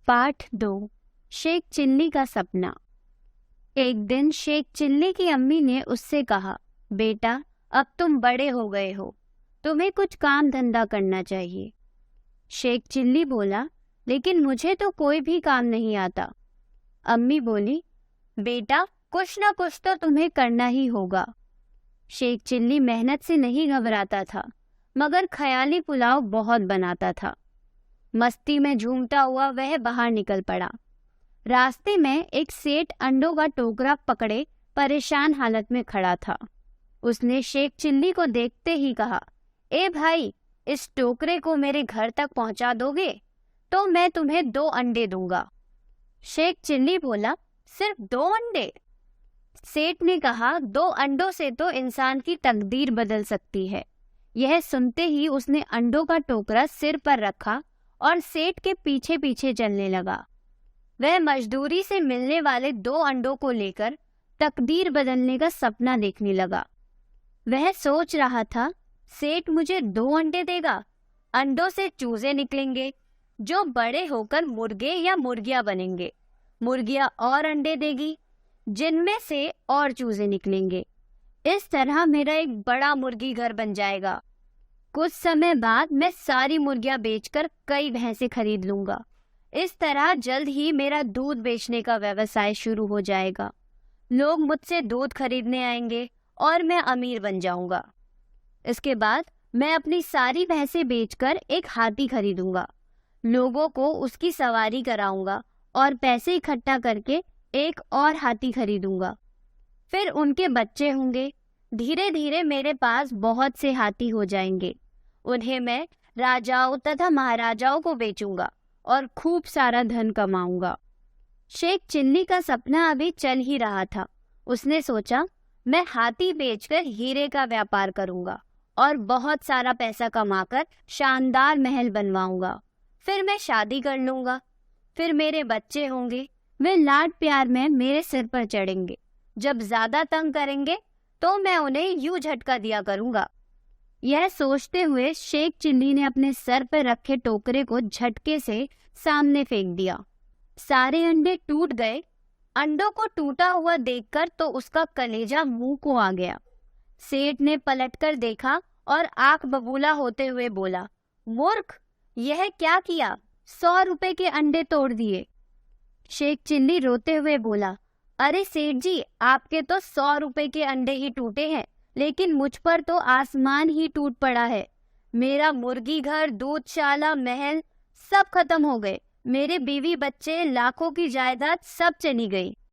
पाठ 2। शेख चिल्ली का सपना। एक दिन शेख चिल्ली की अम्मी ने उससे कहा, बेटा अब तुम बड़े हो गए हो, तुम्हें कुछ काम धंधा करना चाहिए। शेख चिल्ली बोला, लेकिन मुझे तो कोई भी काम नहीं आता। अम्मी बोली, बेटा कुछ ना कुछ तो तुम्हें करना ही होगा। शेख चिल्ली मेहनत से नहीं घबराता था, मगर ख्याली पुलाव बहुत बनाता था। मस्ती में झूमता हुआ वह बाहर निकल पड़ा। रास्ते में एक सेठ अंडों का टोकरा पकड़े परेशान हालत में खड़ा था। उसने शेख चिल्ली को देखते ही कहा, ए भाई, इस टोकरे को मेरे घर तक पहुंचा दोगे तो मैं तुम्हें 2 अंडे दूंगा। शेख चिल्ली बोला, सिर्फ 2 अंडे? सेठ ने कहा, 2 अंडों से तो इंसान की तकदीर बदल सकती है। यह सुनते ही उसने अंडों का टोकरा सिर पर रखा और सेठ के पीछे पीछे चलने लगा। वह मजदूरी से मिलने वाले 2 अंडों को लेकर तकदीर बदलने का सपना देखने लगा। वह सोच रहा था, सेठ मुझे 2 अंडे देगा, अंडों से चूजे निकलेंगे जो बड़े होकर मुर्गे या मुर्गियां बनेंगे। मुर्गियां और अंडे देगी जिनमें से और चूजे निकलेंगे। इस तरह मेरा एक बड़ा मुर्गी घर बन जाएगा। कुछ समय बाद मैं सारी मुर्गियां बेचकर कई भैंसे खरीद लूंगा। इस तरह जल्द ही मेरा दूध बेचने का व्यवसाय शुरू हो जाएगा। लोग मुझसे दूध खरीदने आएंगे और मैं अमीर बन जाऊंगा। इसके बाद मैं अपनी सारी भैंसें बेचकर एक हाथी खरीदूंगा। लोगों को उसकी सवारी कराऊंगा और पैसे इकट्ठा करके एक और हाथी खरीदूंगा। फिर उनके बच्चे होंगे। धीरे धीरे मेरे पास बहुत से हाथी हो जाएंगे। उन्हें मैं राजाओं तथा महाराजाओं को बेचूंगा और खूब सारा धन कमाऊंगा। शेख चिल्ली का सपना अभी चल ही रहा था। उसने सोचा, मैं हाथी बेचकर हीरे का व्यापार करूंगा और बहुत सारा पैसा कमाकर शानदार महल बनवाऊंगा। फिर मैं शादी कर लूंगा। फिर मेरे बच्चे होंगे। वे लाड प्यार में मेरे सिर पर चढ़ेंगे। जब ज्यादा तंग करेंगे तो मैं उन्हें यूं झटका दिया करूंगा। यह सोचते हुए शेख चिल्ली ने अपने सर पर रखे टोकरे को झटके से सामने फेंक दिया। सारे अंडे टूट गए। अंडों को टूटा हुआ देखकर तो उसका कलेजा मुंह को आ गया। सेठ ने पलटकर देखा और आंख बबूला होते हुए बोला, मूर्ख, यह क्या किया? 100 रुपए के अंडे तोड़ दिए। शेख चिल्ली रोते हुए बोला, अरे सेठ जी, आपके तो 100 रुपए के अंडे ही टूटे हैं, लेकिन मुझ पर तो आसमान ही टूट पड़ा है। मेरा मुर्गी घर, दूधशाला, महल सब खत्म हो गए। मेरे बीवी बच्चे, लाखों की जायदाद सब चली गई।